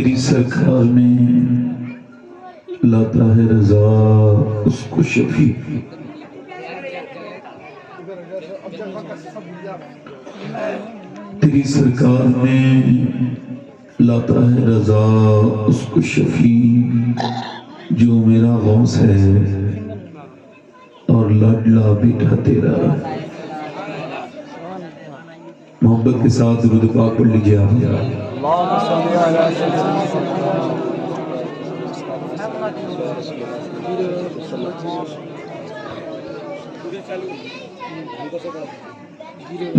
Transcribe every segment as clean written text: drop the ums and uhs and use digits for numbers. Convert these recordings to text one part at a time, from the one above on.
تیری سرکار میں لاتا ہے رضا اس کو شفیع، تیری سرکار میں لاتا ہے رضا اس کو شفیع، جو میرا غوث ہے اور لاڈلا بیٹا تیرا۔ محبت کے ساتھ درود پاک پڑھ لیجیے آپ۔ اللهم صل على سيدنا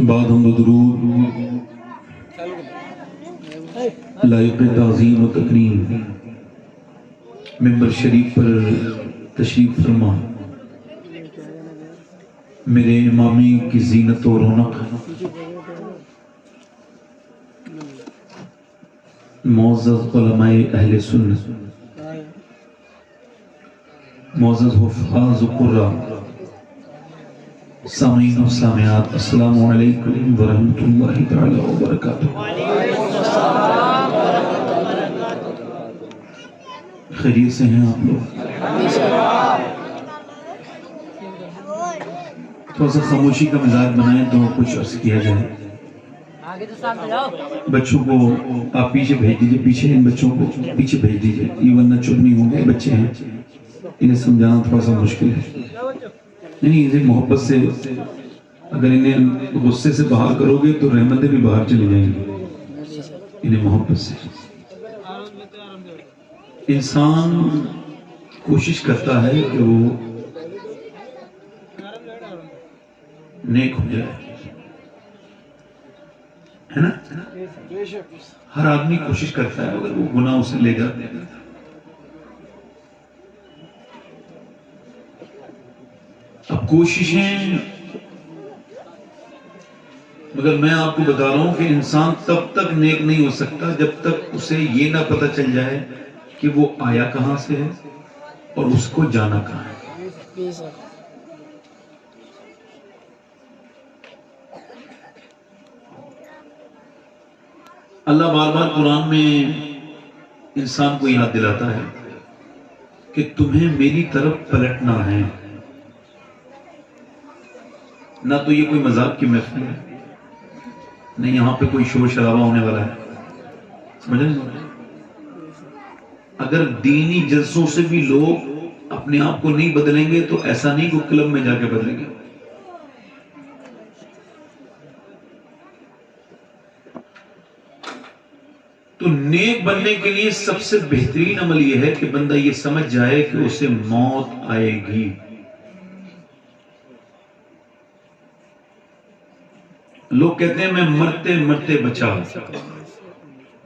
بعد حمد و درود لائق تعظیم و تکریم ممبر شریف پر تشریف فرما، میرے امامی کی زینت و رونق، معزز علماء اہل سنت، معزز حفاظ و قرآ، سامعین و سامعات، السلام علیکم ورحمۃ اللہ تعالی وبرکاتہ۔ خیریت سے ہیں آپ لوگ؟ تھوڑا سا خاموشی کا مزاج بنائیں تو کچھ عرض کیا جائے۔ بچوں کو آپ پیچھے بھیج دیجئے، پیچھے ان بچوں کو پیچھے بھیج دیجئے، یہ ورنہ چپ نہیں ہوں گے، بچے ہیں، انہیں سمجھانا تھوڑا سا مشکل ہے۔ نہیں، انہیں محبت سے، اگر انہیں غصے سے باہر کرو گے تو رحمتیں بھی باہر چلی جائیں گی۔ انہیں محبت سے، انسان کوشش کرتا ہے کہ وہ نیک ہو جائے، ہے نا؟ ہر آدمی کوشش کرتا ہے، اگر وہ گناہ اسے لے جاتے ہیں۔ اب کوششیں، مگر میں آپ کو بتا رہا ہوں کہ انسان تب تک نیک نہیں ہو سکتا جب تک اسے یہ نہ پتہ چل جائے کہ وہ آیا کہاں سے ہے اور اس کو جانا کہاں ہے۔ اللہ بار بار قرآن میں انسان کو یاد دلاتا ہے کہ تمہیں میری طرف پلٹنا ہے، نہ تو یہ کوئی مذاق کی محفل ہے، نہ یہاں پہ کوئی شور شرابہ ہونے والا ہے، سمجھ رہے ہیں؟ اگر دینی جلسوں سے بھی لوگ اپنے آپ کو نہیں بدلیں گے تو ایسا نہیں کہ کلب میں جا کے بدلیں گے۔ تو نیک بننے کے لیے سب سے بہترین عمل یہ ہے کہ بندہ یہ سمجھ جائے کہ اسے موت آئے گی۔ لوگ کہتے ہیں میں مرتے مرتے بچا،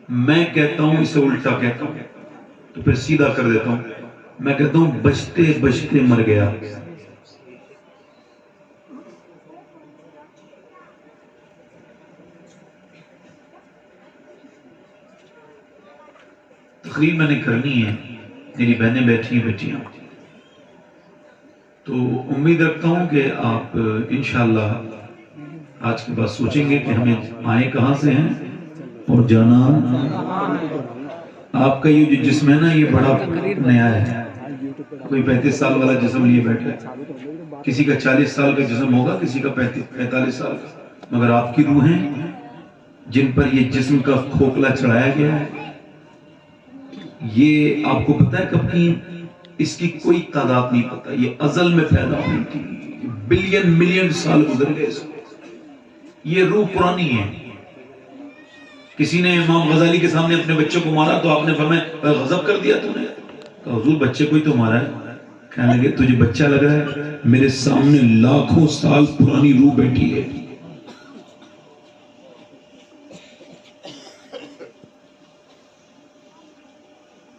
میں کہتا ہوں اسے الٹا کہتا ہوں، تو پھر سیدھا کر دیتا ہوں، میں کہتا ہوں بچتے بچتے مر گیا۔ تقریر میں نے کرنی ہے، میری بہنیں بیٹھی ہیں، بچیاں، تو امید رکھتا ہوں کہ آپ انشاءاللہ آج کے بعد سوچیں گے کہ ہمیں آئے کہاں سے ہیں اور جانا۔ آپ کا یہ جو جسم ہے نا، یہ بڑا نیا ہے، کوئی 35 سال والا جسم لیے بیٹھا ہے، کسی کا 40 سال کا جسم ہوگا، کسی کا 45 سال کا، مگر آپ کی روحیں جن پر یہ جسم کا کھوکھلا چڑھایا گیا ہے، یہ آپ کو پتہ ہے کب کی؟ اس کی کوئی تعداد نہیں پتہ، یہ ازل میں پیدا ہوئی تھی، بلین ملین سال گزر گئے، یہ روح پرانی ہے۔ کسی نے امام غزالی کے سامنے اپنے بچے کو مارا تو آپ نے فرمایا غضب کر دیا تم نے؟ کہا حضور بچے کو ہی تو مارا ہے۔ کہنے لگے تجھے بچہ لگ رہا ہے، میرے سامنے لاکھوں سال پرانی روح بیٹھی ہے۔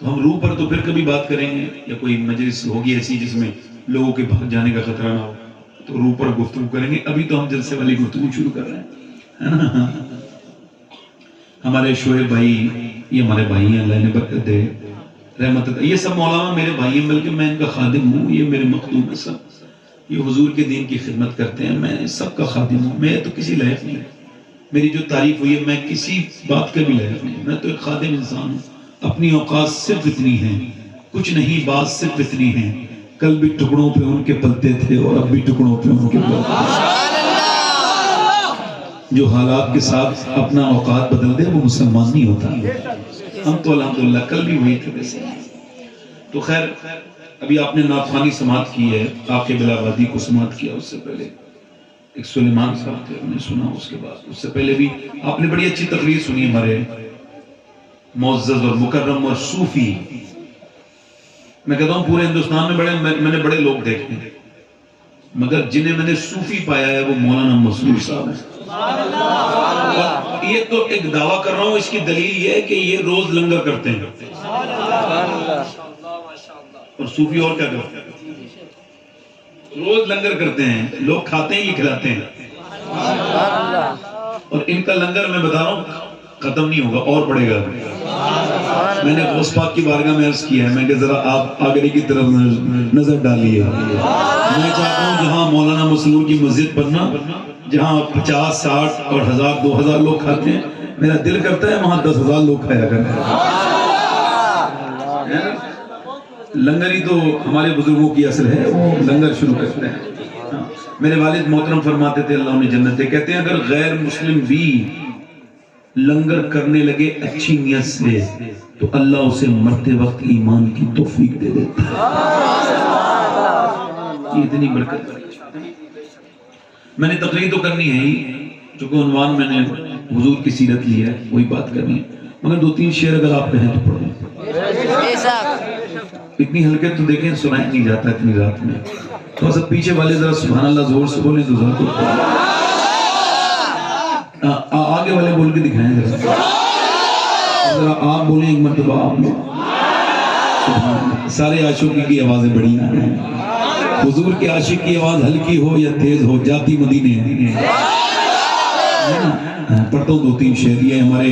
تو ہم روح پر تو پھر کبھی بات کریں گے، یا کوئی مجلس ہوگی ایسی جس میں لوگوں کے بھاگ جانے کا خطرہ نہ ہو تو روح پر گفتگو کریں گے۔ ابھی تو ہم جلسے والی گفتگو شروع کر رہے ہیں۔ ہمارے شعیب بھائی، یہ ہمارے بھائی ہیں، اللہ نے برکت دے، رحمت دے، یہ سب مولانا میرے بھائی ہیں، بلکہ میں ان کا خادم ہوں، یہ میرے مخدوم ہیں سب، یہ حضور کے دین کی خدمت کرتے ہیں، میں سب کا خادم ہوں، میں تو کسی لائق نہیں، میری جو تعریف ہوئی ہے میں کسی بات کا بھی لائق نہیں، میں تو ایک خادم انسان ہوں، اپنی اوقات صرف اتنی ہیں، کچھ نہیں بات صرف اتنی ہیں، کل بھی ٹکڑوں پہ ان کے پلتے تھے اور اب بھی ٹکڑوں پہ ان کے پلتے ہیں۔ جو حالات کے ساتھ اپنا اوقات بدل دے وہ مسلمان نہیں ہوتا۔ ہم تو الحمدللہ کل بھی وہی تھے ویسے۔ تو خیر ابھی آپ نے نعت خوانی سماعت کی ہے، عاقب الآبادی کو سماعت کیا، اس سے پہلے ایک سلیمان صاحب تھے، ہم نے سنا، اس کے بعد اس سے پہلے بھی آپ نے بڑی اچھی تقریر سنی ہمارے معزز اور مکرم اور صوفی، میں کہتا ہوں پورے ہندوستان میں میں نے بڑے لوگ دیکھے ہیں، مگر جنہیں میں نے صوفی پایا ہے وہ مولانا مسرور صاحب ہیں۔ اور یہ تو ایک دعویٰ کر رہا ہوں، اس کی دلیل یہ ہے کہ یہ روز لنگر کرتے ہیں، اور صوفی اور کیا کرتے ہیں؟ روز لنگر کرتے ہیں، لوگ کھاتے ہیں، یہ کھلاتے ہیں، اور ان کا لنگر میں بتا رہا ہوں ختم نہیں ہوگا، اور بڑھے گا۔ میں نے غوث پاک کی بارگاہ میں عرض کیا ہے، میں کہ ذرا آپ آگے کی طرف نظر ڈالیے، میں چاہتا ہوں جہاں مولانا مسرور کی مسجد بننا، جہاں 50 60 اور 1000 2000 لوگ کھاتے ہیں، میرا دل کرتا ہے وہاں 10,000 لوگ کھایا کریں۔ لنگر ہی تو ہمارے بزرگوں کی اصل ہے، وہ لنگر شروع کرتے ہیں۔ میرے والد محترم فرماتے تھے اللہ انہیں جنت دے، کہتے ہیں اگر غیر مسلم بھی لنگر کرنے لگے اچھی نیت سے تو اللہ اسے مرتے وقت ایمان کی توفیق دے دیتا ہے۔ یہ اتنی برکت ہے۔ میں نے تقریر تو کرنی ہے ہی، چونکہ عنوان میں نے حضور کی سیرت لی ہے، وہی بات کرنی ہے، مگر 2-3 شعر اگر آپ کہیں تو پڑھیں۔ اتنی حلقت تو دیکھیں سنایا نہیں جاتا اتنی رات میں، تو سب پیچھے والے ذرا سبحان اللہ زور سے بولیں تو ذرا آگے والے بول کے دکھائیں ذرا آپ بولیں ایک مرتبہ آپ لوگ۔ سارے عاشقی کی آوازیں بڑی ہیں، حضور کے عاشق کی آواز ہلکی ہو یا تیز ہو جاتی مدینے۔ پڑھتا ہوں 2-3 شعر، یہ ہمارے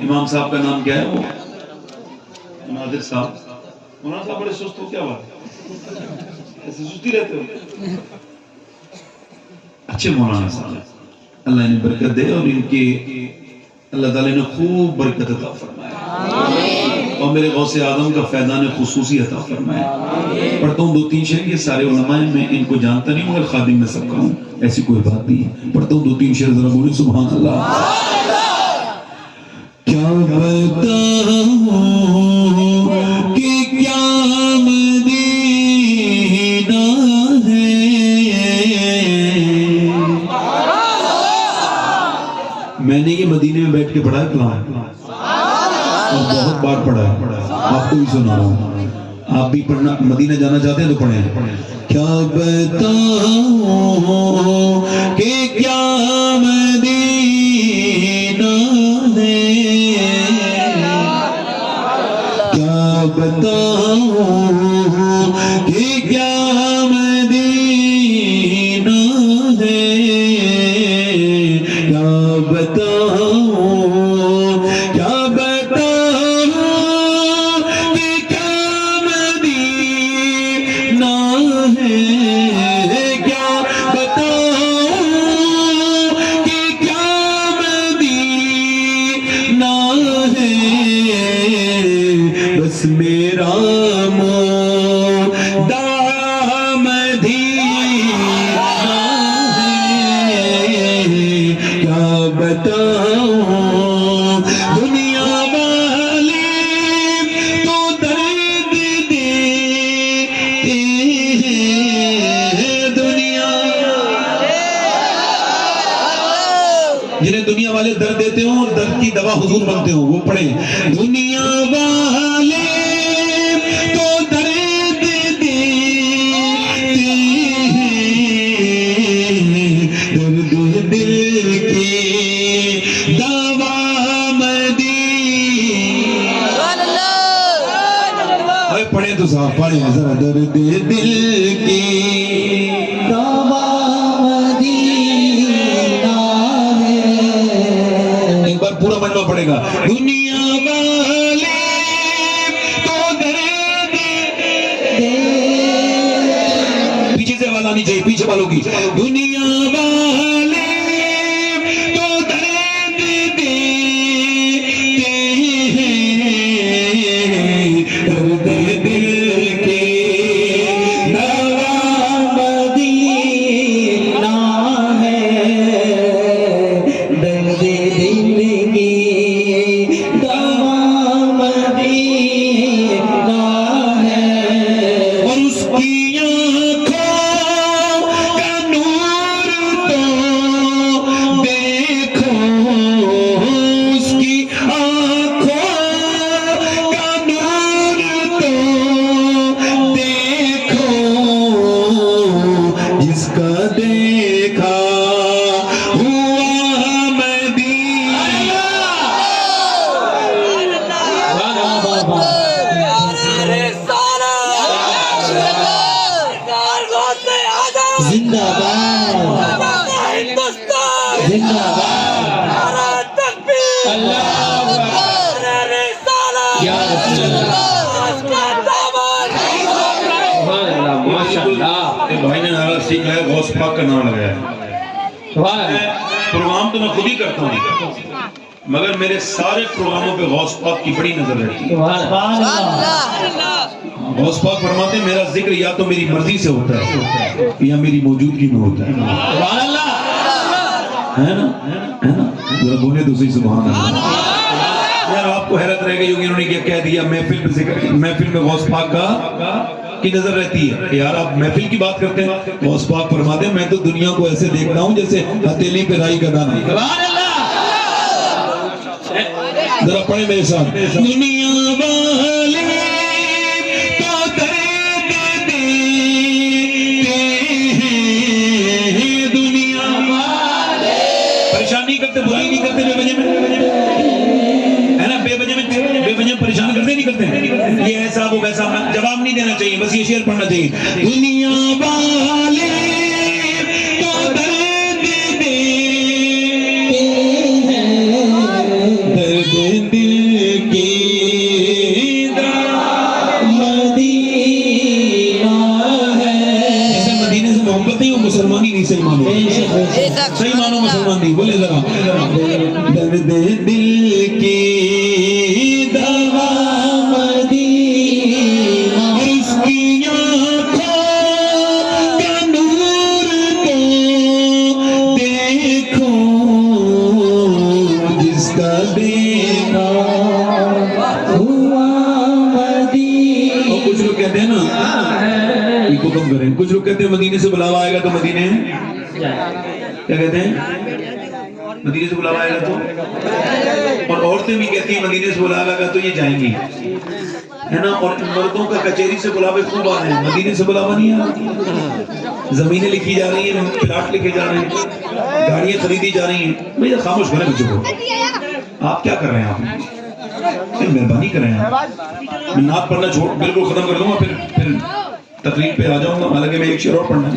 امام صاحب کا نام کیا ہے؟ وہ ناظر صاحب۔ مولانا صاحب بڑے سست ہو، کیا بات ہے؟ ایسے سستی رہتے ہو؟ اچھے مولانا صاحب، اللہ انہیں برکت دے، اور ان کے اللہ تعالیٰ نے خوب برکت عطا فرمائے، اور میرے غوث اعظم کا فیضان خصوصی عطا فرمائے۔ پڑھتا ہوں 2-3 شعر، یہ سارے علماء ہیں، میں ان کو جانتا نہیں مگر خادم میں سب کا ہوں، ایسی کوئی بات نہیں ہے۔ پڑھتا ہوں 2-3 شعر، ذرا بولیں سبحان اللہ۔ کیا بتاؤں کہ کیا مدینہ ہے، میں نے یہ مدینے میں بیٹھ کے پڑھا ہے کلام، اور بہت بار پڑھا ہے، آپ کو بھی سنا رہا ہوں، آپ بھی پڑھنا، مدینہ جانا چاہتے ہیں تو پڑھیں۔ کیا بتاؤں کہ کیا مدینہ ہے، کیا بتاؤں کہ کیا مدینہ ہے، کیا بتاؤں کیا بتاؤں کہ کیا مدینہ ہے، کیا بتاؤں کہ کیا مدینہ ہے، بس میرا مودع مدینہ ہے، کیا بتاؤں دنیا والے تو درد دیتے ہیں، دنیا جنہیں دنیا والے درد دیتے ہوں اور درد کی دوا حضور بنتے ہوں وہ پڑھیں۔ دنیا والے تو درد دیتے ہیں، درد دل کی دوا پڑھیں تو صاحب پڑھیں ذرا، درد دل کی دوا مدینہ ہے، ایک بار پورا مجمع پڑھے گا۔ دنیا والے تو درد دے، پیچھے سے آواز آنی چاہیے، پیچھے والوں کی، دنیا والے تو درد دیتے ہیں، زندہ باد ہندوستان زندہ باد نعرہ تکبیر اللہ اکبر نعرہ رسالت یا رسول اللہ اس کا دامن سبحان اللہ ماشاء اللہ ایک بھائی نے نعرہ سیکھ لایا غوث پاک کا نام لگایا ہے سبحان اللہ پروگرام تو میں خود ہی کرتا ہوں مگر میرے سارے پروگراموں پہ غوث پاک کی بڑی نظر رہتی ہے سبحان اللہ غوث پاک فرماتے ہیں میرا ذکر یا تو میری مرضی سے ہوتا ہے یا میری موجودگی میں ہوتا ہے سبحان اللہ ہے نا ذرا بولے تو صحیح سبحان اللہ یار آپ کو حیرت رہ گئی ہوگی انہوں نے کیا کہہ دیا محفل پہ ذکر محفل میں غوث پاک کی نظر رہتی ہے یار آپ محفل کی بات کرتے ہیں غوث پاک فرماتے ہیں میں تو دنیا کو ایسے دیکھتا ہوں جیسے ہتھیلی پہ رائی کا دانہ سبحان اللہ ذرا پڑھیں میرے ساتھ دنیا والے تو درد دیتے ہیں دنیا والے پریشان نہیں کرتے برائی نہیں کرتے بے وجہ میں ہے نا بے وجہ پریشان کرتے نہیں کرتے یہ ایسا وہ ویسا جواب نہیں دینا چاہیے بس یہ شعر پڑھنا چاہیے دنیا والے تو درد دیتے درد دل کی مدینہ ہے جیسے مدینے سے محبت نہیں ہو مسلمانی نہیں صحیح مانو صحیح مانو مسلمان نہیں بولے ذرا درد دل کی دوا مدینہ اس کی آنکھوں کا نور کو دیکھو جس کا دینا ہوا مدینہ اور کچھ لوگ کہتے ہیں نا ان کو کم کریں کچھ لوگ کہتے ہیں مدینے سے بلاوا آئے گا تو مدینے کیا کہتے ہیں مدینے سے بلاوا آئے گا تو اور عورتیں بھی کہتی ہیں مدینے سے بلاوا آئے گا تو یہ جائیں گی ہے نا اور مردوں کا کچہری سے بلاوے خوب آ رہے ہیں مدینے سے بلاوا نہیں آ رہا زمینیں لکھی جا رہی ہیں پلاٹ لکھے جا رہے ہیں گاڑیاں خریدی جا رہی ہیں بھئی خاموش کریں بچوں کو آپ کیا کر رہے ہیں آپ مہربانی کر رہے ہیں میں نعت پڑھنا چھوڑ بالکل ختم کر دوں گا پھر تقریب پہ آ جاؤں گا حالانکہ میں ایک شعر اور پڑھنا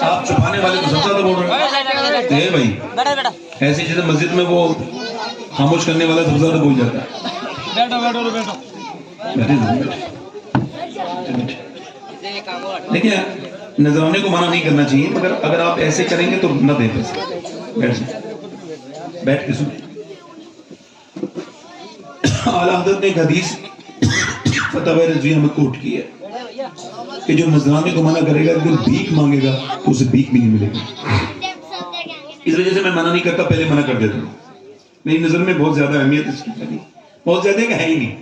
آپ چھپانے والے کو سب زیادہ بول رہے ہیں بھائی ایسی چیزیں مسجد میں وہ خاموش کرنے والا سب زیادہ بول جاتا ہے دیکھیں نذرانے کو منع نہیں کرنا چاہیے مگر اگر آپ ایسے کریں گے تو نہ دیں پیسے بیٹھ کے سنیں اعلیٰ حضرت نے ایک حدیث فتح رضویہ میں کوٹ کی ہے کہ جو نذرانے کو منع کرے گا اگر بھیک مانگے گا تو اسے بھیک بھی نہیں ملے گی اس وجہ سے میں منع نہیں کرتا پہلے منع کر دیتا ہوں میری نظر میں بہت زیادہ اہمیت اس کی نہیں بہت زیادہ کہ ہے ہی نہیں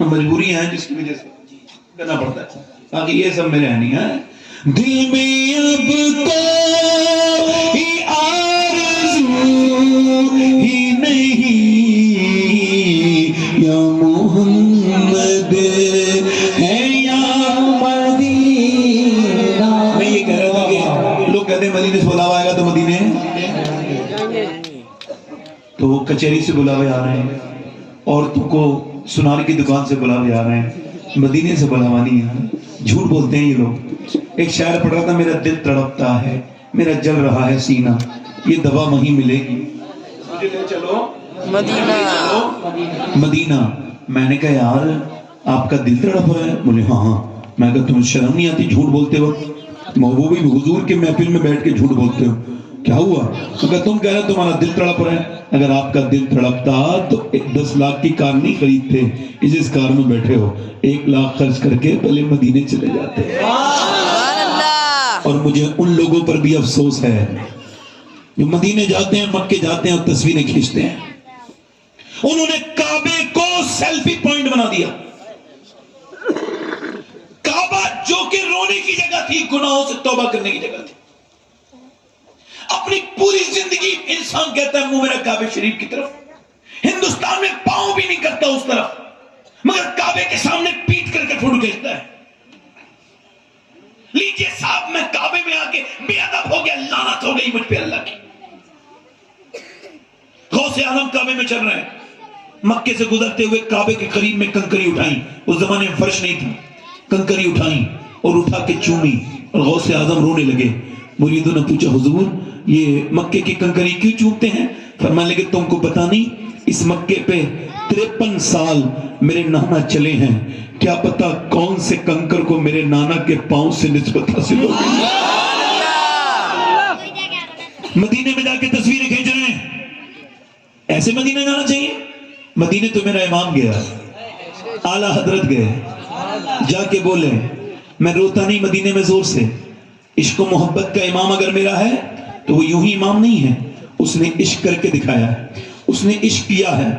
مجبوری ہیں جس کی وجہ سے کرنا پڑتا ہے باقی یہ سب میرے ہیں نہیں ہیں دل میں اب کوئی آرزو ہی نہیں یا محمد ہے یا مدینہ میں یہ کہہ رہا تھا کہ لوگ کہتے ہیں مدینے سے بلاوا آئے گا تو مدینے تو وہ کچہری سے بلاوے آ رہے ہیں عورتوں کو سنار کی دکان سے بلاوے آ رہے ہیں مدینے سے بلاوا نہیں ہے جھوٹ بولتے ہیں یہ لوگ ایک شاعر پڑھ رہا تھا میرا دل تڑپتا ہے میرا جل رہا ہے سینہ یہ دوا وہیں ملے گی مجھے لے چلو مدینہ میں نے کہا یار آپ کا دل تڑپ رہا ہے بولے ہاں میں کہا تمہیں شرم نہیں آتی جھوٹ بولتے وقت محبوبی حضور کے محفل میں بیٹھ کے جھوٹ بولتے ہو کیا ہوا اگر تم کہہ رہے تمہارا دل تڑپ رہا ہے اگر آپ کا دل تڑپتا تو 10 لاکھ کی کار نہیں خریدتے جس کار میں بیٹھے ہو 1 لاکھ خرچ کر کے پہلے مدینے چلے جاتے اور مجھے ان لوگوں پر بھی افسوس ہے جو مدینے جاتے ہیں مکے جاتے ہیں اور تصویریں کھینچتے ہیں انہوں نے کعبے کو سیلفی پوائنٹ بنا دیا کعبہ جو کہ رونے کی جگہ تھی گناہوں سے توبہ کرنے کی جگہ تھی اپنی پوری زندگی انسان کہتا ہے منہ میرا کعبے شریف کی طرف ہندوستان میں پاؤں بھی نہیں کرتا اس طرف مگر کعبے کے سامنے پیٹ کر کے فوٹو کھینچتا ہے لیجئے صاحب میں کعبے میں آ کے بے ادب ہو گیا لعنت ہو گئی مجھ پہ اللہ کی غوث اعظم کعبے میں چل رہے ہیں مکے سے گزرتے ہوئے کعبے کے قریب میں کنکری اٹھائیں اس زمانے میں فرش نہیں تھا کنکری اٹھائیں اور اٹھا کے چومی اور غوث اعظم رونے لگے. مریدوں نے پوچھا حضور یہ مکے کی کنکری کیوں چومتے ہیں؟ فرمانے لگے تم کو پتا نہیں اس مکے پہ 53 سال میرے نانا چلے ہیں, کیا پتا کون سے کنکر کو میرے نانا کے پاؤں سے نسبت حاصل ہو گئی. مدینے میں جا کے تصویریں کھینچ رہے ہیں, ایسے مدینے جانا چاہیے. مدینے تو میرا امام گیا, اعلیٰ حضرت گئے, جا کے بولے میں روتا نہیں مدینے میں زور سے. عشق و محبت کا امام اگر میرا ہے تو وہ یوں ہی امام نہیں ہے, اس نے عشق کر کے دکھایا ہے, اس نے عشق کیا ہے,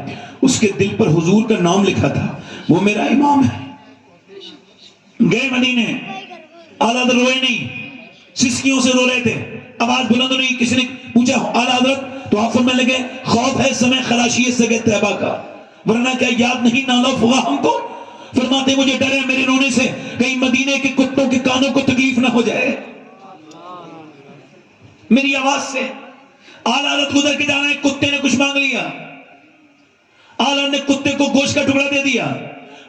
اس کے دل پر حضور کا نام لکھا تھا, وہ میرا امام ہے. گئے مدینے, اعلیٰ حضرت روئے نہیں, سسکیوں سے رو رہے تھے, آواز بلند نہیں. کسی نے پوچھا اعلیٰ حضرت تو آپ فرمانے لگے خوف ہے سمے خلاشی سگے طیبہ کا, ورنہ کیا یاد نہیں نالا فغا ہم کو. فرماتے مجھے ڈر ہے میرے رونے سے کہیں مدینے کے کتوں کے کانوں کو تکلیف نہ ہو جائے میری آواز سے. اعلیٰ حضرت گزر کے جانا ہے, کتے نے کچھ مانگ لیا, اعلیٰ نے کتے کو گوشت کا ٹکڑا دے دیا,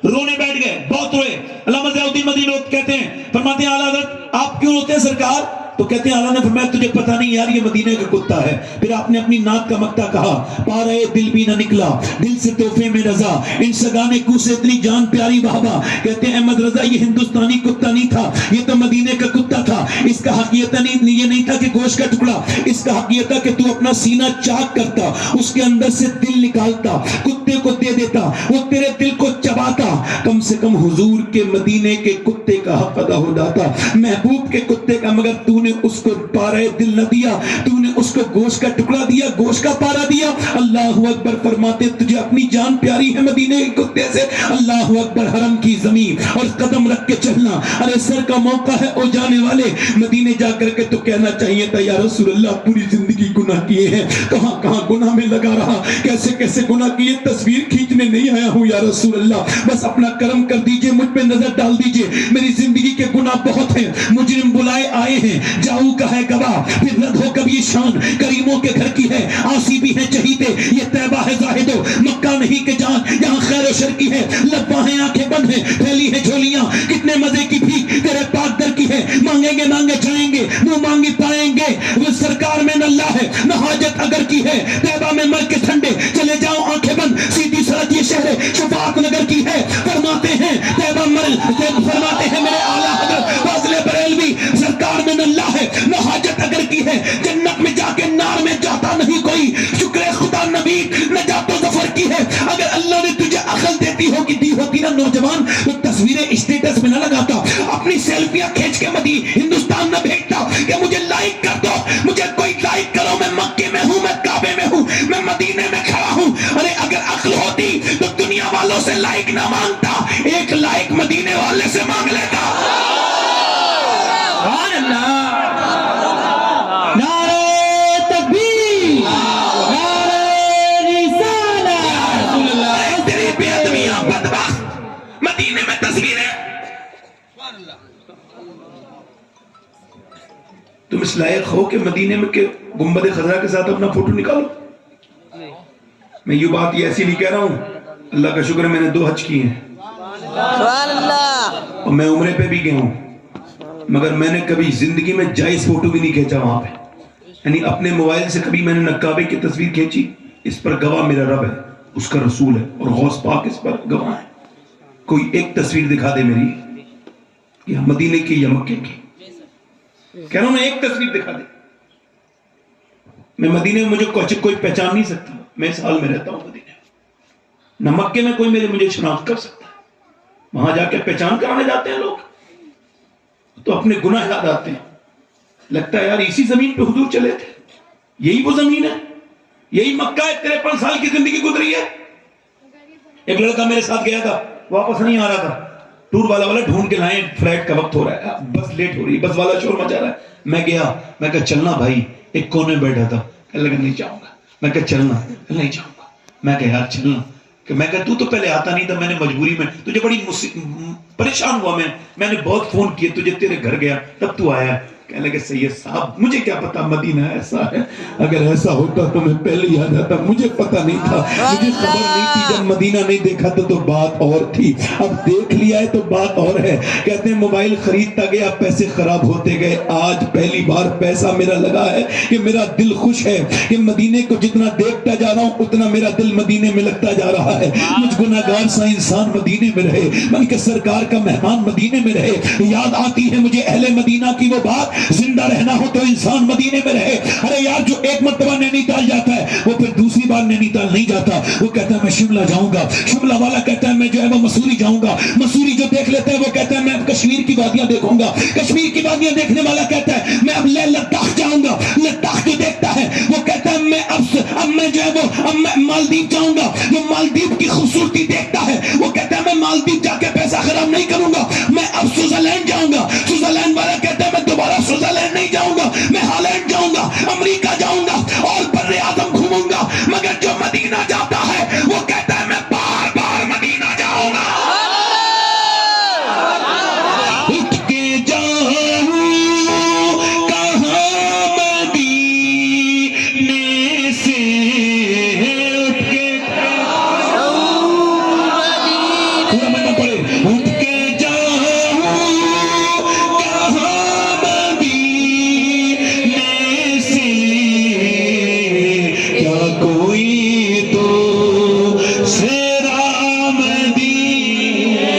رونے بیٹھ گئے, بہت روئے. علامہ ضیاء الدین مدینی کہتے ہیں, فرماتے ہیں اعلیٰ حضرت آپ کیوں روتے ہیں سرکار؟ تو کہتے ہیں اعلیٰ نے فرمایا تجھے پتہ نہیں یار یہ مدینے کا کتا ہے. پھر آپ نے اپنی ناک کا مکتا کہا, پا رہے دل بھی نہ نکلا دل سے تحفے میں رضا, ان سگانے کو سے اتنی جان پیاری بابا. کہتے ہیں احمد رضا یہ ہندوستانی کتا نہیں تھا, یہ تو مدینے کا کتا تھا. اس کا حقیقت یہ نہیں تھا کہ گوشت کا ٹکڑا, اس کا حقیقت تھا کہ تو اپنا سینہ چاک کرتا, اس کے اندر سے دل نکالتا, کتے کو دے دیتا, وہ تیرے دل کو چباتا. کم سے کم حضور کے مدینے کے کتے کا حق ادا ہو جاتا, محبوب کے کتے کا, مگر تو نے اس کو پارے دل نہ دیا, تو نے اس کو گوشت کا ٹکڑا دیا, گوشت کا پارا دیا. اللہ اکبر. فرماتے تجھے اپنی جان پیاری ہے مدینے کے کتے سے. اللہ اکبر. حرم کی زمین اور قدم رکھ کے چلنا, ارے سر کا موقع ہے او جانے والے. مدینے جا کر کے تو کہنا چاہیے تھا یا رسول اللہ پوری زندگی گناہ کیے ہیں, کہاں کہاں گناہ میں لگا رہا, کیسے کیسے گناہ کیے, تصویر کھینچنے نہیں آیا ہوں یا رسول اللہ, بس اپنا کرم کر دیجئے, مجھ پہ نظر ڈال دیجئے, میری زندگی کے گناہ بہت ہیں. مجرم بلائے آئے ہیں, جاؤ کا ہے گواہ, پھر رد ہو کب یہ شان کریموں کے گھر کی ہے, آسی بھی ہے چہیتے, یہ طیبہ ہے زاہدو, مکہ نہیں کہ جان یہاں خیر و شر کی ہے. لباں ہیں آنکھیں بند ہیں, پھیلی ہے جھولیاں, کتنے مزے کی بھی تیرے پاک در کی ہے. مانگیں گے مانگے جائیں گے, منہ مانگی پائیں گے, وہ سرکار میں نہ اللہ ہے نہ حاجت اگر کی ہے. طیبہ میں مر کے ٹھنڈے چلے جاؤ آنکھیں بند, سیدھی سڑک یہ شہر شفاعت نگر کی ہے. فرماتے ہیں طیبہ مر, فرماتے ہیں میرے اعلیٰ حضرت فاضل بریلوی, سرکار میں نہ اللہ ہے نہ حاجت اگر کی ہے. جنت میں جا کے نار میں جاتا نہیں کوئی, شکر خدا نبی نجات و ظفر کی ہے. اگر اللہ نے تجھے عقل دی ہوتی نا نوجوان, تو تصویریں اسٹیٹس میں نہ لگاتا, اپنی سیلفیاں کھینچ کے ہندوستان نہ بھیجتا کہ مجھے لائک کر دو, مجھے کوئی لائک کرو, میں مکے میں ہوں, میں کعبے میں ہوں, میں مدینے میں کھڑا ہوں. ارے اگر عقل ہوتی تو دنیا والوں سے لائک نہ مانگتا, ایک لائک مدینے والے سے مانگ لیتا. سبحان اللہ. مدینے میں تصویریں, تم اس لائق ہو کہ مدینے میں کہ گنبد خضرا کے ساتھ اپنا فوٹو نکالو. میں یہ بات یہ ایسی نہیں کہہ رہا ہوں, اللہ کا شکر ہے میں نے 2 حج کیے ہیں اور میں عمرے پہ بھی گیا ہوں, مگر میں نے کبھی زندگی میں جائز فوٹو بھی نہیں کھینچا وہاں پہ. یعنی اپنے موبائل سے کبھی میں نے نہ کعبے کی تصویر کھینچی, اس پر گواہ میرا رب ہے, اس کا رسول ہے, اور غوث پاک اس پر گواہ ہے. کوئی ایک تصویر دکھا دے میری, یا مدینے کی یا مکے کی, کہہ رہا ہوں ایک تصویر دکھا دے. میں مدینے میں مجھے کوئی پہچان نہیں سکتا, میں اس حال میں رہتا ہوں مدینے میں. نہ مکے میں کوئی مجھے شناخت کر سکتا ہے, وہاں جا کے پہچان کرانے جاتے ہیں لوگ تو اپنے گناہ یاد آتے ہیں, لگتا ہے یار اسی زمین پہ حضور چلے تھے, یہی وہ زمین ہے, یہی مکہ ہے, 53 سال کی زندگی گزری ہے. ایک لڑکا میرے ساتھ گیا تھا, واپس نہیں آ رہا تھا, ٹور والا ڈھونڈ کے لائیں, فلائٹ کا وقت ہو رہا ہے, بس لیٹ ہو رہی ہے, بس والا شور مچا رہا ہے. میں گیا, میں کہا چلنا بھائی, ایک کونے میں بیٹھا تھا, کہنے لگا نہیں جاؤں گا. میں کہا چلنا, نہیں جاؤں گا. میں کہا یار چلنا, کہ میں کہا تو پہلے آتا نہیں تھا, میں نے مجبوری میں تجھے بڑی پریشان ہوا, میں نے بہت فون کیے تجھے, تیرے گھر گیا تب تو آیا. کہنے لگے سید صاحب مجھے کیا پتا مدینہ ایسا ہے، اگر ایسا ہوتا تو میں پہلے ہی آ جاتا، مجھے پتا نہیں تھا، مجھے خبر نہیں تھی، جب مدینہ نہیں دیکھا تو بات اور تھی، اب دیکھ لیا ہے تو بات اور ہے۔ کہتے ہیں موبائل خریدتا گیا، پیسے خراب ہوتے گئے، آج پہلی بار پیسہ میرا لگا ہے کہ میرا دل خوش ہے کہ مدینے کو جتنا دیکھتا جا رہا ہوں اتنا میرا دل مدینے میں لگتا جا رہا ہے۔ مجھ گناہگار سا انسان مدینے میں رہے، من کے سرکار کا مہمان مدینے میں رہے۔ یاد آتی ہے مجھے اہل مدینہ کی وہ بات، زندہ رہنا ہو تو انسان مدینے میں رہے۔ ارے یار جو ایک مرتبہ نینی تال جاتا ہے وہ پھر دوسری بار نینی تال نہیں جاتا، وہ کہتا ہے میں شملہ جاؤں گا، شملہ والا کہتا ہے میں جو ہے وہ مسوری جاؤں گا، مسوری جو دیکھ لیتا ہے وہ کہتا ہے میں اب کشمیر کی وادیاں دیکھوں گا، کشمیر کی وادیاں دیکھنے والا کہتا ہے میں اب لداخ جاؤں گا، لداخ جو دیکھتا ہے وہ کہتا ہے میں اب میں جو ہے وہ اب میں مالدیپ جاؤں گا، وہ مالدیپ کی خوبصورتی دیکھتا ہے وہ کہتا ہے میں مالدیپ جا کے پیسہ خراب نہیں کروں گا، میں اب سوئٹزرلینڈ جاؤں گا، سوئٹزرلینڈ والا کہتا ہے میں دوبارہ سوئٹزرلینڈ نہیں جاؤں گا، میں ہالینڈ جاؤں گا، امریکہ جاؤں گا اور بر اعظم گھوموں گا، مگر جو مدینہ جاتا ہے وہ کہتا ہے میں بار بار مدینہ جاؤں گا۔ اٹھ کے جاؤں کہاں مدینے سے، اٹھ کے پورا مدینہ پڑھے، اٹھ کے جاؤں کہاں مدینے سے، کیا کوئی تو سیرا مدینہ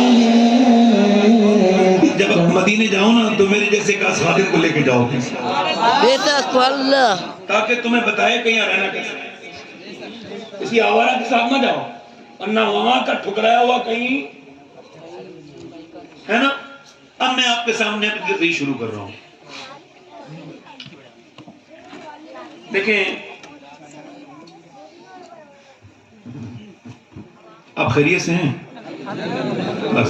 ہے۔ جب مدینے جاؤ نا تو میرے جیسے کا خادم کو لے کے جاؤ تاکہ تمہیں بتائے کہیں رہنا کیسے، کسی آوارہ کے ساتھ نہ جاؤ ورنہ وہاں کا ٹھکرایا ہوا کہیں ہے نا۔ اب میں آپ کے سامنے اپنی تقریر شروع کر رہا ہوں۔ دیکھیں آپ خیریت سے ہیں؟ بس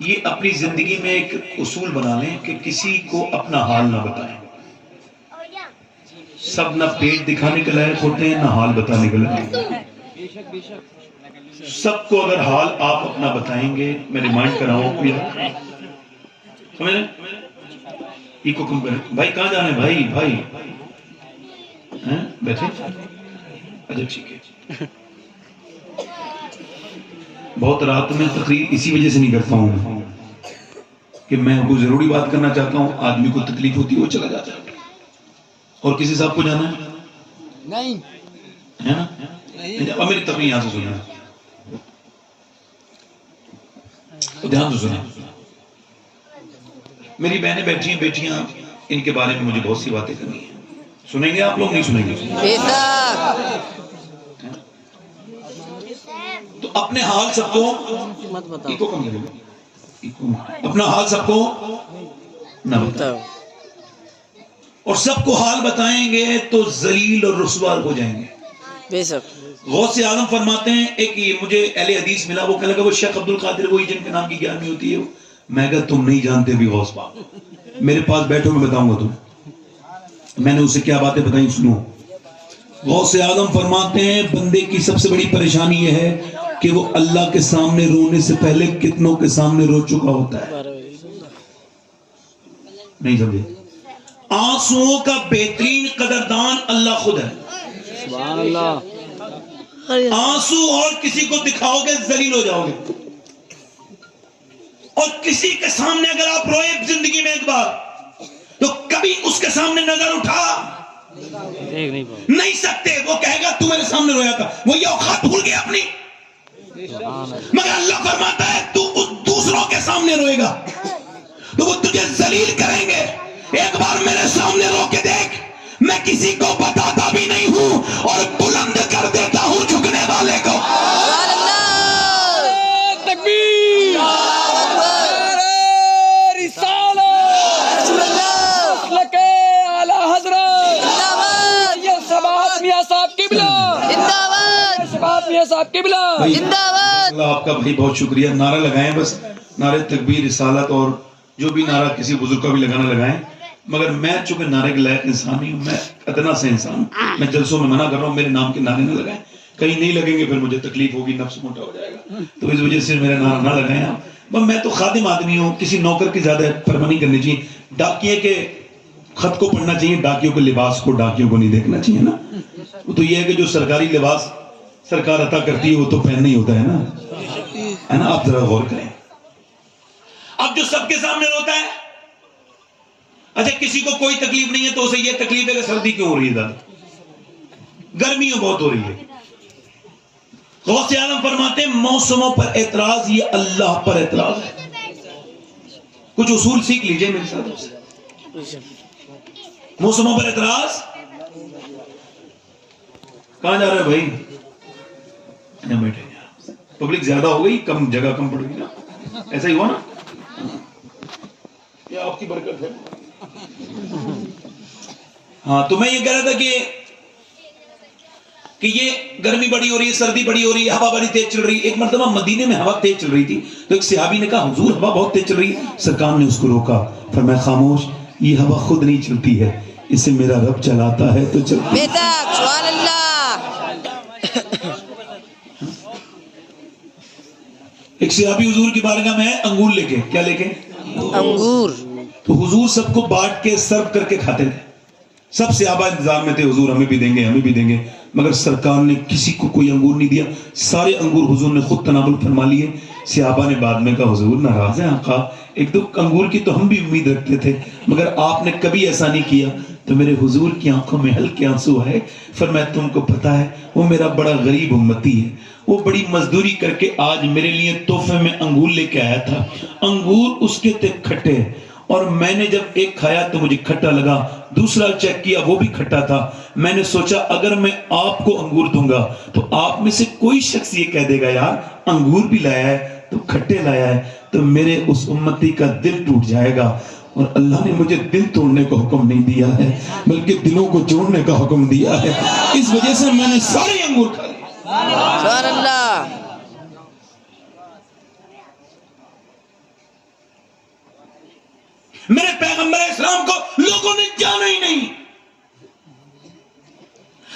یہ اپنی زندگی میں ایک اصول بنا لیں کہ کسی کو اپنا حال نہ بتائیں۔ سب نہ پیٹ دکھانے کے لائق ہوتے ہیں نہ حال بتانے کے لائق۔ سب کو اگر حال آپ اپنا بتائیں گے، میں ریمائنڈ کراؤں سمجھیں ایک حکم کریں، بھائی کہاں جانے بھائی بھائی بیٹھے، اچھا ٹھیک ہے۔ بہت رات میں تقریر اسی وجہ سے نہیں کرتا ہوں کہ میں کوئی ضروری بات کرنا چاہتا ہوں، آدمی کو تکلیف ہوتی ہے وہ چلا جاتا ہے۔ اور کسی صاحب کو جانا ہے نہیں ہے نا؟ اب میری تقریر یہاں سے سننا، دھیان سے سنیں۔ میری بہنیں بیٹھی ہیں، بیٹیاں، ان کے بارے میں مجھے بہت سی باتیں کرنی ہیں، سنیں گے آپ لوگ نہیں سنیں گے؟ تو اپنے حال سب کو اپنا حال سب کو نہ بتائیں، اور سب کو حال بتائیں گے تو ذلیل اور رسوا ہو جائیں گے۔ غوث اعظم فرماتے ہیں، ایک مجھے اہل حدیث ملا، وہ کہنے لگا وہ شیخ عبد القادر وہی جن کے نام کی گیارہویں ہوتی ہے۔ میں کہا تم نہیں جانتے بھی غوث پاک، میرے پاس بیٹھو میں بتاؤں گا تم۔ میں نے اسے کیا باتیں بتائیں سنو۔ غوث اعظم فرماتے ہیں بندے کی سب سے بڑی پریشانی یہ ہے کہ وہ اللہ کے سامنے رونے سے پہلے کتنوں کے سامنے رو چکا ہوتا ہے۔ نہیں سمجھے؟ آنسوؤں کا بہترین قدردان اللہ خود ہے۔ سبحان اللہ۔ آنسو اور کسی کو دکھاؤ گے ذلیل ہو جاؤ گے، اور کسی کے سامنے اگر آپ روئے زندگی میں ایک بار تو کبھی اس کے سامنے نظر اٹھا نہیں سکتے، وہ کہے گا تو میرے سامنے رویا تھا، وہ یہ اوقات بھول گیا اپنی، مگر اللہ فرماتا ہے تو دوسروں کے سامنے روئے گا تو وہ تجھے ذلیل کریں گے۔ ایک بار میرے سامنے رو کے دیکھ، میں کسی کو بتاتا بھی نہیں ہوں اور بلند کر دیتا ہوں جھکنے والے کو۔ تکبیر، رسالت، مسلک اعلی حضرت یہ سباہت میاں صاحب قبلہ، سباہت میاں صاحب قبلہ۔ اللہ آپ کا بھائی بہت شکریہ۔ نعرہ لگائیں، بس نعرہ تکبیر رسالت اور جو بھی نعرہ کسی بزرگ کا بھی لگانا لگائیں، مگر میں چونکہ نعرے کے لائق انسان نہیں ہوں، میں ادنا سے انسان ہوں، میں جلسوں میں منع کر رہا ہوں میرے نام کے نعرے نہ لگائیں، کہیں نہیں لگیں گے پھر مجھے تکلیف ہوگی، نفس موٹا ہو جائے گا، تو اس وجہ سے میرا نعرہ نہ لگائیں آپ۔ میں تو خادم آدمی ہوں, کسی نوکر کی زیادہ پرواہ نہیں کرنی چاہیے. ڈاکیے کے خط کو پڑھنا چاہیے, ڈاکیوں کے لباس کو ڈاکیوں کو نہیں دیکھنا چاہیے نا. وہ تو یہ ہے کہ جو سرکاری لباس سرکار عطا کرتی ہے وہ تو پہننا ہی ہوتا ہے نا. آپ ذرا غور کریں. اب جو سب کے سامنے روتا ہے, اچھا کسی کو کوئی تکلیف نہیں ہے تو اسے یہ تکلیف ہے کہ سردی کیوں ہو رہی ہے, گرمیوں بہت ہو رہی ہے. غوث عالم فرماتے ہیں موسموں پر اعتراض یہ اللہ پر اعتراض ہے. کچھ اصول سیکھ لیجئے میرے ساتھ. موسموں پر اعتراض. کہاں جا رہے ہیں بھائی؟ یہاں بیٹھے ہیں. پبلک زیادہ ہو گئی, کم جگہ کم پڑ گئی نا, ایسا ہی ہوا نا. یہ آپ کی برکت ہے. ہاں تو میں یہ کہہ رہا تھا کہ یہ گرمی بڑی ہو رہی ہے, سردی بڑی ہو رہی ہے, ہوا بڑی تیز چل رہی ہے. ایک مرتبہ مدینے میں ہوا تیز چل رہی تھی تو ایک صحابی نے کہا حضور ہوا بہت تیز چل رہی ہے. سرکار نے اس کو روکا, فرمایا خاموش, یہ ہوا خود نہیں چلتی ہے, اسے میرا رب چلاتا ہے تو چلتی ہے. سبحان اللہ. ایک صحابی حضور کی بارگاہ میں انگور لے کے, کیا لے کے؟ انگور. تو حضور سب کو بانٹ کے سرو کر کے کھاتے تھے. سب صحابہ انتظار میں تھے, حضور ہمیں بھی دیں گے ہمیں بھی دیں گے, مگر سرکار نے کسی کو کوئی انگور نہیں دیا. سارے انگور حضور نے خود تناول فرما لیے. صحابہ نے بعد میں کہا حضور ناراض ہیں آقا, ایک دو انگور کی تو ہم بھی امید رکھتے تھے مگر آپ نے کبھی ایسا نہیں کیا. تو میرے حضور کی آنکھوں میں ہلکے آنسو ہے. فرمایا تم کو پتا ہے وہ میرا بڑا غریب امتی ہے, وہ بڑی مزدوری کر کے آج میرے لیے تحفے میں انگور لے کے آیا تھا. انگور اس کے تھے کھٹے, اور میں نے جب ایک کھایا تو مجھے کھٹا لگا, دوسرا چیک کیا وہ بھی کھٹا تھا. میں نے سوچا اگر میں آپ کو انگور دوں گا تو آپ میں سے کوئی شخص یہ کہہ دے گا یار انگور بھی لایا ہے تو کھٹے لایا ہے, تو میرے اس امتی کا دل ٹوٹ جائے گا. اور اللہ نے مجھے دل توڑنے کا حکم نہیں دیا ہے بلکہ دلوں کو جوڑنے کا حکم دیا ہے. اس وجہ سے میں نے سارے انگور کھا لیے. سبحان اللہ. میرے پیغمبر اسلام کو لوگوں نے جانا ہی نہیں.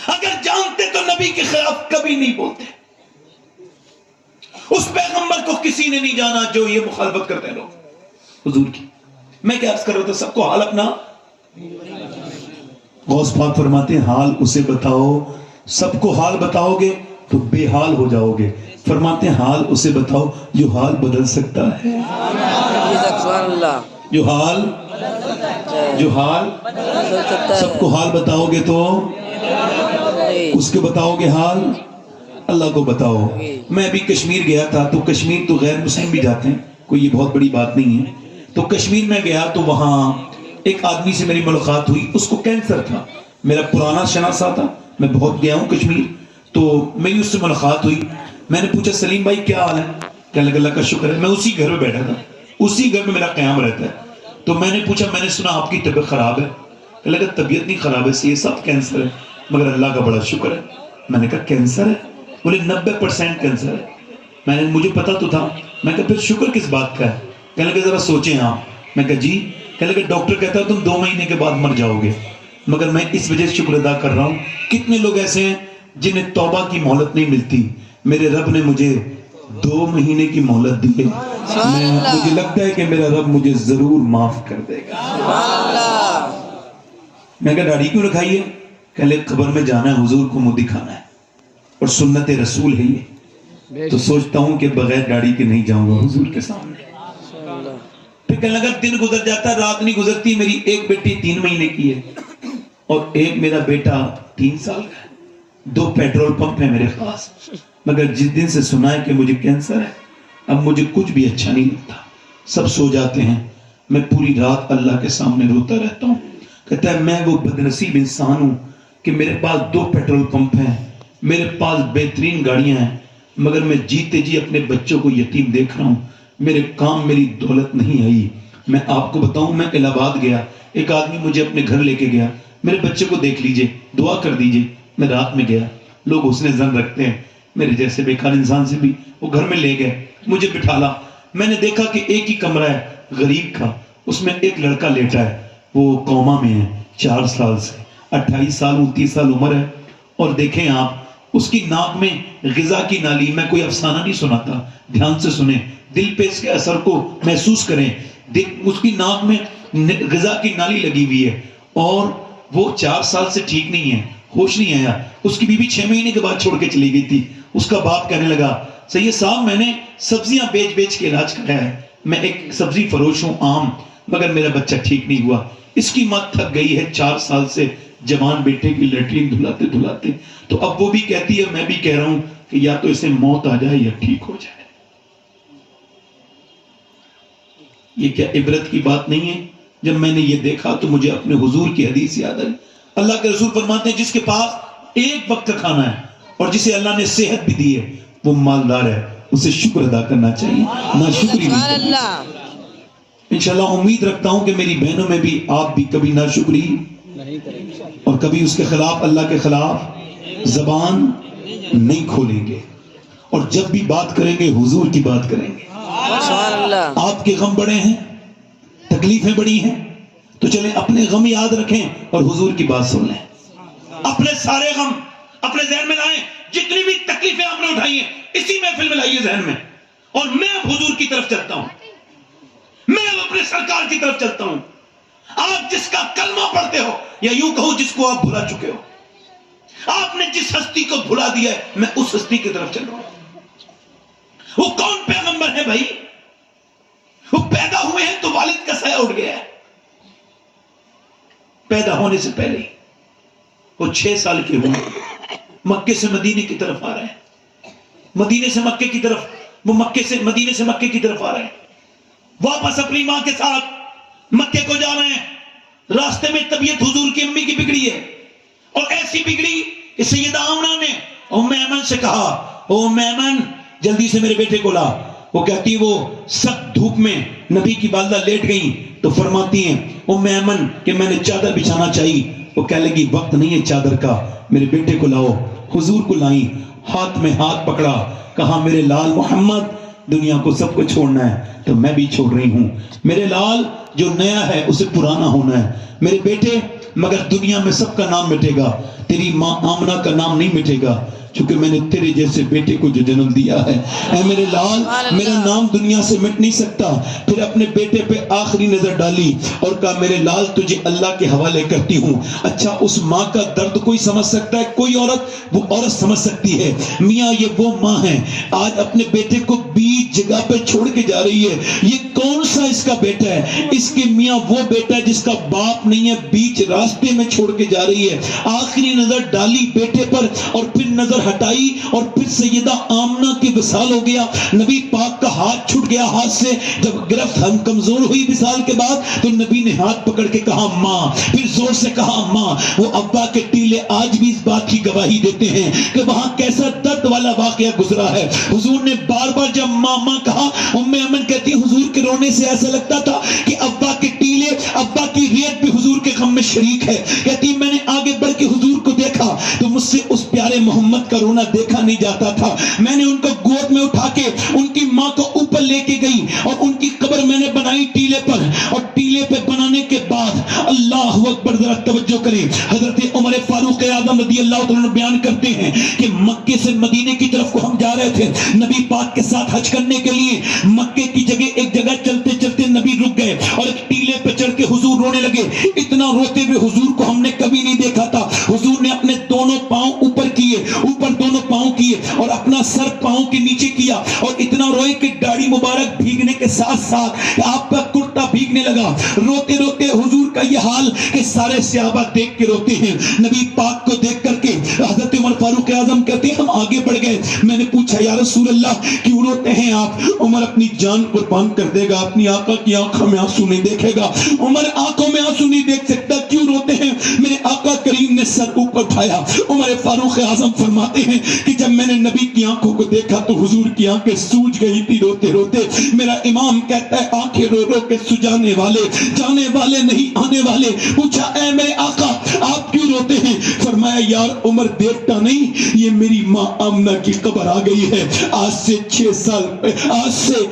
اگر جانتے تو نبی کے خلاف کبھی نہیں بولتے. اس پیغمبر کو کسی نے نہیں جانا جو یہ مخالفت کرتے ہیں لوگ حضور کی. میں کیا عرض کر رہا تھا, سب کو حال اپنا. غوث پاک فرماتے ہیں حال اسے بتاؤ, سب کو حال بتاؤ گے تو بے حال ہو جاؤ گے. فرماتے ہیں حال اسے بتاؤ جو حال بدل سکتا ہے. سبحان اللہ. جو حال سب کو حال بتاؤ گے تو اس کے بتاؤ گے حال اللہ کو بتاؤ. میں ابھی کشمیر گیا تھا, تو کشمیر تو غیر مسلم بھی جاتے ہیں, کوئی یہ بہت بڑی بات نہیں ہے. تو کشمیر میں گیا تو وہاں ایک آدمی سے میری ملاقات ہوئی, اس کو کینسر تھا. میرا پرانا شناسہ تھا, میں بہت گیا ہوں کشمیر, تو میری اس سے ملاقات ہوئی. میں نے پوچھا سلیم بھائی کیا حال ہے؟ کہنے لگا اللہ کا شکر ہے. میں اسی گھر میں بیٹھا تھا, اسی گھر میں میرا قیام رہتا ہے. تو میں نے پوچھا میں نے سنا آپ کی طبیعت خراب ہے. کہنے لگا طبیعت نہیں خراب ہے, یہ سب کینسر ہے مگر اللہ کا بڑا شکر ہے. میں نے کہا کینسر ہے؟ بولے 90% کینسر ہے. میں نے مجھے پتا تو تھا. میں کہا پھر شکر کس بات کا ہے؟ کہنے لگا ذرا سوچیں آپ. میں کہا جی. کہنے لگا ڈاکٹر کہتا ہے تم 2 مہینے کے بعد مر جاؤ گے, مگر میں اس وجہ سے شکر ادا کر رہا ہوں. کتنے لوگ ایسے ہیں جنہیں توبہ کی مہلت نہیں ملتی, میرے رب نے مجھے 2 مہینے کی مہلت دی. مجھے لگتا ہے کہ میرا رب مجھے ضرور معاف کر دے گا. میں کہا داڑھی کیوں رکھائی ہے؟ کہنے لگا قبر میں جانا ہے, حضور کو منہ دکھانا ہے اور سنت رسول ہے یہ, تو سوچتا ہوں کہ بغیر داڑھی کے نہیں جاؤں گا حضور کے سامنے. پھر کہنے لگا دن گزر جاتا, رات نہیں گزرتی. میری ایک بیٹی 3 مہینے کی ہے اور ایک میرا بیٹا 3 سال کا ہے. 2 پیٹرول پمپ ہیں میرے پاس, مگر جس دن سے سنا ہے کہ مجھے کینسر ہے اب مجھے کچھ بھی اچھا نہیں لگتا. سب سو جاتے ہیں, میں پوری رات اللہ کے سامنے روتا رہتا ہوں. کہتا ہے میں وہ بدنصیب انسان ہوں کہ میرے پاس 2 پیٹرول پمپ ہیں, میرے پاس بہترین گاڑیاں ہیں, مگر میں جیتے جی اپنے بچوں کو یتیم دیکھ رہا ہوں. میرے کام میری دولت نہیں آئی. میں آپ کو بتاؤں, میں الہ آباد گیا, ایک آدمی مجھے اپنے گھر لے کے گیا, میرے بچے کو دیکھ لیجئے, دعا کر دیجئے. میں رات میں گیا, لوگ حسن ظن رکھتے ہیں, میرے جیسے بیکار انسان سے بھی وہ گھر میں لے گئے, مجھے بٹھالا. میں نے دیکھا کہ ایک ہی کمرہ ہے غریب کا, اس میں ایک لڑکا لیٹا ہے, وہ کوما میں ہے, 4 سال سے 28 سال 29 سال عمر ہے. اور دیکھیں آپ, اس کی ناک میں غذا کی نالی، میں کوئی افسانہ نہیں سناتا، دھیان سے سنیں، دل پہ اس کے اثر کو محسوس کریں. اس کی ناک میں غذا کی نالی لگی ہوئی ہے اور وہ 4 سال سے ٹھیک نہیں ہے، ہوش نہیں آیا. اس کی بیوی 6 مہینے کے بعد چھوڑ کے چلی گئی تھی. اس کا باپ کہنے لگا سید صاحب میں نے سبزیاں بیچ بیچ کے علاج کرایا ہے، میں ایک سبزی فروش ہوں عام، مگر میرا بچہ ٹھیک نہیں ہوا. اس کی ماں تھک گئی ہے 4 سال سے جوان بیٹے کی لیٹرین دھلاتے دھلاتے. تو اب وہ بھی کہتی ہے، میں بھی کہہ رہا ہوں کہ یا تو اسے موت آ جائے یا ٹھیک ہو جائے. یہ کیا عبرت کی بات نہیں ہے؟ جب میں نے یہ دیکھا تو مجھے اپنے حضور کی حدیث یاد آئی. اللہ کے رسول فرماتے ہیں جس کے پاس ایک وقت کا کھانا ہے اور جسے اللہ نے صحت بھی دی ہے وہ مالدار ہے، اسے شکر ادا کرنا چاہیے، ناشکری نہیں سبحان کرنی. اللہ. انشاءاللہ امید رکھتا ہوں کہ میری بہنوں میں بھی آپ بھی کبھی ناشکری اور کبھی اس کے خلاف، اللہ کے خلاف زبان نہیں کھولیں گے، اور جب بھی بات کریں گے حضور کی بات کریں گے. سبحان اللہ. آپ کے غم بڑے ہیں، تکلیفیں بڑی ہیں، تو چلیں اپنے غم یاد رکھیں اور حضور کی بات سن لیں. اپنے سارے غم اپنے ذہن میں لائیں، جتنی بھی تکلیفیں آپ نے اٹھائی ہیں اسی محفل میں لائیے ذہن میں، اور میں اب حضور کی طرف چلتا ہوں، میں اب اپنے سرکار کی طرف چلتا ہوں. آپ جس کا کلمہ پڑھتے ہو، یا یوں کہو جس کو آپ بھلا چکے ہو، آپ نے جس ہستی کو بھلا دیا ہے میں اس ہستی کی طرف چل رہا ہوں. وہ کون پیغمبر ہے بھائی؟ وہ پیدا ہوئے ہیں تو والد کا سایہ اٹھ گیا ہے. پیدا ہونے سے پہلے ہی وہ 6 سال کے ہوئے، مکے سے مدینے کی طرف آ رہے ہیں، مدینے سے مکے کی طرف، وہ مدینے سے مکے کی طرف آ رہے ہیں، واپس اپنی ماں کے ساتھ مکے کو جا رہے ہیں. راستے میں طبیعت حضور کی امی کی بگڑی ہے، اور ایسی بگڑی کہ سیدہ آمنہ نے ام ایمن سے کہا ام ایمن جلدی سے میرے بیٹے کو لا. وہ کہتی وہ سخت دھوپ میں نبی کی والدہ لیٹ گئی تو فرماتی ہیں ام ایمن کہ میں نے چادر بچھانا چاہیے. وہ کہنے لگی وقت نہیں ہے چادر کا، میرے بیٹے کو لاؤ. حضور کو لائیں، ہاتھ میں ہاتھ پکڑا، کہا میرے لال محمد دنیا کو سب کو چھوڑنا ہے تو میں بھی چھوڑ رہی ہوں. میرے لال جو نیا ہے اسے پرانا ہونا ہے. میرے بیٹے مگر دنیا میں سب کا نام مٹے گا، تیری ماں آمنہ کا نام نہیں مٹے گا، چونکہ میں نے تیرے جیسے بیٹے کو جو جنم دیا ہے. اے میرے لال میرا نام دنیا سے مٹ نہیں سکتا. پھر اپنے بیٹے پہ آخری نظر ڈالی اور کہا میرے لال تجھے اللہ کے حوالے کرتی ہوں. اچھا اس ماں کا درد کوئی سمجھ سکتا ہے؟ کوئی عورت، وہ عورت سمجھ سکتی ہے. میاں یہ وہ ماں ہے آج اپنے بیٹے کو بیچ جگہ پہ چھوڑ کے جا رہی ہے. یہ کون سا اس کا بیٹا ہے؟ اس کے میاں وہ بیٹا ہے جس کا باپ نہیں ہے، بیچ راستے میں چھوڑ کے جا رہی ہے. آخری نظر ڈالی بیٹے پر اور پھر نظر ہٹائی، اور پھر سیدہ آمنہ کی وصال ہو گیا. نبی پاک کا ہاتھ چھٹ گیا ہاتھ سے. جب گرفت ہم کمزور ہوئی وصال کے بعد تو نبی نے ہاتھ پکڑ کے کہا ماں، پھر زور سے کہا ماں. وہ ابا کے ٹیلے آج بھی اس بات کی گواہی دیتے ہیں کہ وہاں کیسا درد والا واقعہ گزرا ہے. حضور نے بار بار جب ماں ماں کہا، ام ایمن کہتی حضور کے رونے سے ایسا لگتا تھا کہ ابا کے ٹیلے، ابا کی ریت بھی حضور کے غم میں شریک ہے. کہتی میں نے آگے بڑھ کے حضور کو دیکھا تو مجھ سے اس پیارے محمد کا رونا دیکھا نہیں جاتا تھا. میں نے ان کو گود میں اٹھا کے ان کی ماں کو اوپر لے کے گئی اور ان کی قبر میں نے بنائی ٹیلے پر. اور ٹیلے پہ بنانے کے بعد اللہ اکبر، ذرا توجہ کریں، حضرت عمر فاروق اعظم رضی اللہ تعالیٰ بیان کرتے ہیں کہ مکے سے مدینے کی طرف کو ہم جا رہے تھے نبی پاک کے ساتھ حج کرنے کے لیے. مکے کی جگہ ایک جگہ چلتے چلتے نبی رک گئے اور ایک ٹیلے پہ چڑھ کے حضور رونے لگے. اتنا روتے ہوئے حضور کو ہم نے کبھی نہیں دیکھا تھا. حضور نے اپنے دونوں پاؤں اوپر کیے، اوپر دونوں پاؤں کیے اور اپنا سر پاؤں کے نیچے کیا اور اتنا روئے کہ داڑھی مبارک بھیگنے کے ساتھ ساتھ آپ کا کرتا بھیگنے لگا. روتے روتے حضور کا یہ حال کہ سارے صحابہ دیکھ کے روتے ہیں. نبی پاک کو دیکھ کر کے حضرت عمر فاروق اعظم کہتے ہیں ہم آگے بڑھ گئے. میں نے پوچھا یا رسول اللہ کیوں روتے ہیں آپ؟ عمر اپنی جان قربان کر دے گا، اپنی آقا کی آنکھوں میں آنسو نہیں دیکھے گا. عمر آنکھوں میں آنسو نہیں دیکھ سکتا، کیوں روتے ہیں؟ میرے آقا کریم نے سر اوپر اٹھایا. عمر فاروق اعظم فرماتے ہیں کہ جب میں نے نبی کی آنکھوں کو دیکھا تو حضور کی آنکھیں سوج گئی تھی روتے روتے. میرا امام کہتا ہے آنکھیں رو رو کے سجانے والے، جانے والے نہیں آنے والے. پوچھا اے میرے آقا آپ کیوں روتے ہیں؟ فرمایا یار عمر دیکھتا نہیں، یہ میری ماں آمنہ کی قبر آ گئی ہے. آج سے 6 سال، آج سے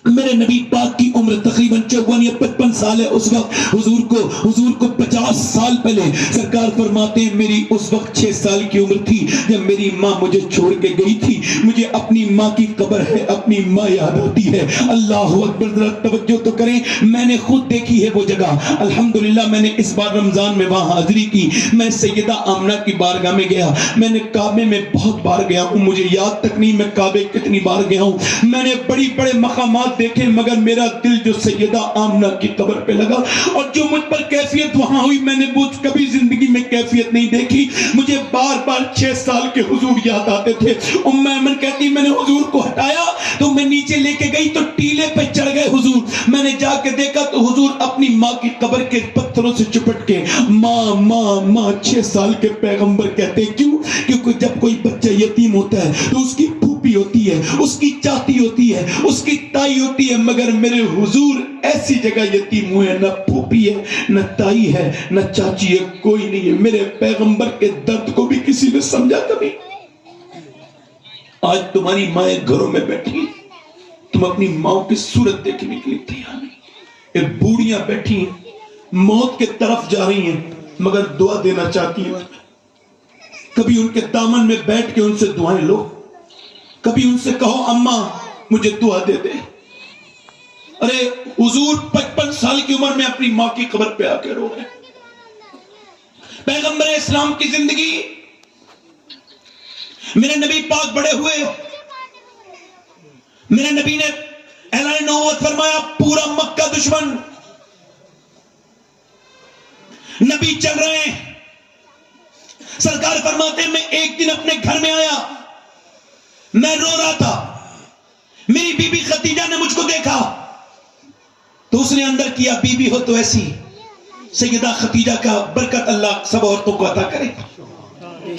میرے نبی پاک کی عمر تقریباً 54 یا 55 سال ہے اس وقت. حضور کو 50 سال پہلے سرکار فرماتے ہیں میری اس وقت 6 سال کی عمر تھی جب میری ماں مجھے چھوڑ کے گئی تھی. مجھے اپنی ماں کی قبر ہے, اپنی ماں یاد آتی ہے. اللہ اکبر, ذرا توجہ تو کریں, میں نے خود دیکھی ہے وہ جگہ. الحمدللہ میں نے اس بار رمضان میں وہاں حاضری کی. میں سیدہ آمنہ کی بارگاہ میں گیا. میں نے کعبے میں بہت بار گیا ہوں, مجھے یاد تک نہیں میں کعبے کتنی بار گیا ہوں. میں نے بڑی بڑے مقامات دیکھے, مگر میرا دل جو سیدہ آمنہ کی قبر پہ لگا اور جو مجھ پر کیفیت وہاں ہوئی, میں نے وہ کبھی زندگی میں کیفیت نہیں دیکھی. مجھے بار بار 6 سال کے حضور یاد آتے تھے. ام ایمن کہتی میں نے حضور کو ہٹایا تو میں نیچے لے کے گئی تو ٹیلے پہ چڑھ گئے حضور. میں نے جا کے دیکھا تو حضور اپنی ماں کی قبر کے پتھروں سے چپٹ کے ماں ماں ماں. 6 سال کے پیغمبر کہتے کیوں؟ کیونکہ جب کوئی بچہ یتیم ہوتا ہے تو اس کی پھوپھی ہوتی ہے, اس کی چاچی ہوتی ہے, اس کی تائی ہوتی ہے, مگر میرے حضور ایسی جگہ یتیم ہوئے, نہ پھوپھی ہے, نہ تائی ہے, نہ چاچی ہے, کوئی نہیں ہے. میرے پیغمبر کے درد کو بھی کسی نے سمجھا کبھی؟ آج تمہاری مائیں گھروں میں بیٹھی, تم اپنی ماں کی صورت دیکھنے کے لیے تیار نہیں. یہ بوڑھیاں بیٹھی ہیں, موت کے طرف جا رہی ہیں, مگر دعا دینا چاہتی ہیں. کبھی ان کے دامن میں بیٹھ کے ان سے دعائیں لو, کبھی ان سے کہو اماں مجھے دعا دے دے. ارے حضور 55 سال کی عمر میں اپنی ماں کی قبر پہ آ کے رو رہے. پیغمبر اسلام کی زندگی, میرے نبی پاک بڑے ہوئے, میرے نبی نے اعلان نبوت فرمایا, پورا مکہ دشمن, نبی چل رہے ہیں. سرکار فرماتے ہیں میں ایک دن اپنے گھر میں آیا, میں رو رہا تھا. میری بی بی خدیجہ نے مجھ کو دیکھا تو اس نے اندر کیا, بی بی ہو تو ایسی. سیدہ خدیجہ کا برکت اللہ سب عورتوں کو عطا کرے.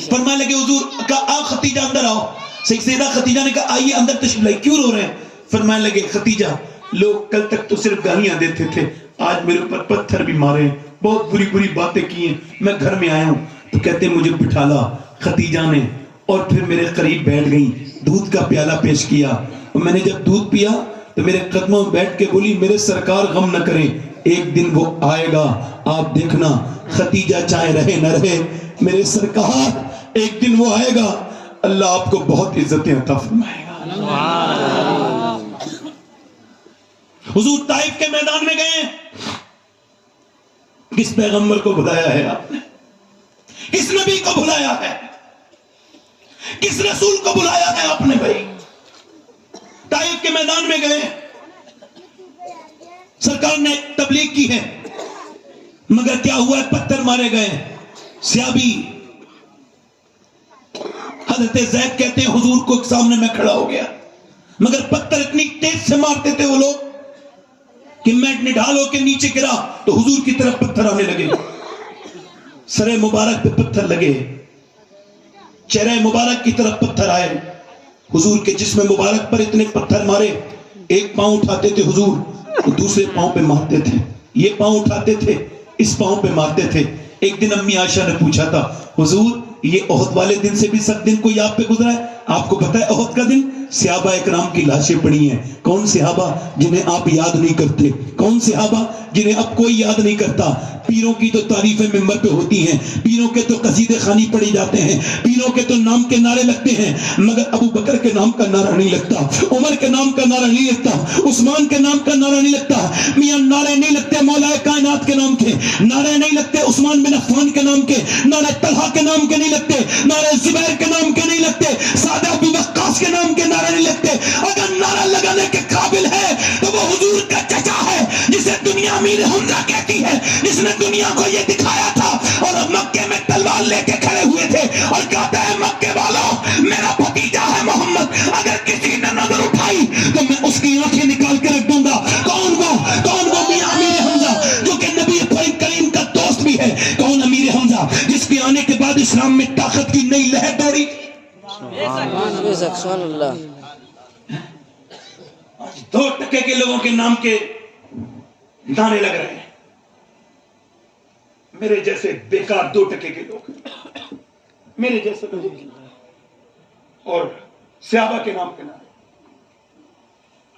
فرمانے لگے حضور کا آ خدیجہ اندر آؤ. سیدہ خدیجہ نے کہا آئیے اندر تشریف لائیے, کیوں رو رہے ہیں؟ فرمانے لگے خدیجہ لوگ کل تک تو صرف گالیاں دیتے تھے, آج میرے اوپر پتھر بھی مارے, بہت بری بری باتیں کی ہیں, میں گھر میں آیا ہوں. تو کہتے ہیں مجھے بٹھا لا خدیجہ نے, اور پھر میرے قریب بیٹھ گئی, دودھ کا پیالہ پیش کیا, اور میں نے جب دودھ پیا تو میرے قدموں میں بیٹھ کے بولی میرے سرکار غم نہ کریں, ایک دن وہ آئے گا آپ دیکھنا, خدیجہ چاہے رہے نہ رہے, میرے سرکار ایک دن وہ آئے گا, اللہ آپ کو بہت عزتیں عطا فرمائے گا. حضور طائف کے میدان میں گئے, کس پیغمبر کو بلایا ہے آپ نے؟ کس نبی کو بلایا ہے؟ کس رسول کو بلایا ہے آپ نے؟ بھائی طائف کے میدان میں گئے, سرکار نے تبلیغ کی ہے, مگر کیا ہوا ہے؟ پتھر مارے گئے. سیابی حضرت زید کہتے ہیں حضور کو سامنے میں کھڑا ہو گیا, مگر پتھر اتنی تیز سے مارتے تھے وہ لوگ کہ میں نڈھال ہو کے نیچے گرا تو حضور کی طرف پتھر آنے لگے. سر مبارک پہ پتھر لگے, چہرہ مبارک کی طرف پتھر آئے, حضور کے جسم مبارک پر اتنے پتھر مارے. ایک پاؤں اٹھاتے تھے حضور تو دوسرے پاؤں پہ مارتے تھے, یہ پاؤں اٹھاتے تھے اس پاؤں پہ مارتے تھے. ایک دن امی عائشہ نے پوچھا تھا حضور یہ احد والے دن سے بھی سخت دن کوئی آپ پہ گزرا ہے؟ آپ کو پتا ہے احد کا دن صحابہ اکرام کی لاشیں پڑی ہیں. کون صحابہ جنہیں آپ یاد نہیں کرتے؟ کون صحابہ جنہیں اب کوئی یاد نہیں کرتا؟ پیروں کی تو تعریفیں ممبر پہ ہوتی ہیں, پیروں کے تو قصیدے خوانی پڑھی جاتے ہیں, پیروں کے تو نام کے نعرے لگتے ہیں, مگر ابو بکر کے نام کا نعرہ نہیں لگتا, عمر کے نام کا نعرہ نہیں لگتا, عثمان کے نام کا نعرہ نہیں لگتا. میاں نعرے نہیں لگتے مولا کائنات کے نام کے, نعرے نہیں لگتے عثمان بن عفان کے نام کے, نعرے طلحہ کے نام کے نہیں لگتے, نعرے زبیر کے نام کے نہیں لگتے, سعد ابی وقاص کے نام کے نعرے نہیں لگتے. اگر نعرہ لگانے کے قابل ہے تو وہ حضور کا چچا ہے جسے دنیا امیر حمزہ کہتی ہے, جس نے دنیا کو یہ دکھایا تھا اور مکے میں تلوار لے کے کھڑے ہوئے تھے اور کہتا ہے مکے والوں میرا بھتیجا ہے محمد, اگر کسی نے نظر اٹھائی تو میں اس کی آنکھیں نکال کے رکھ دوں گا. کون وہ میاں امیر حمزہ جو کہ نبی کریم کا دوست بھی ہے؟ کون امیر حمزہ جس کے آنے کے بعد اسلام میں طاقت کی نئی لہر دوڑی؟ سبحان اللہ. 2% کے لوگوں کے نام کے دانے لگ رہے ہیں, میرے جیسے بیکار 2% کے لوگ, میرے جیسے لوگ, اور صحابہ کے نام کے نام.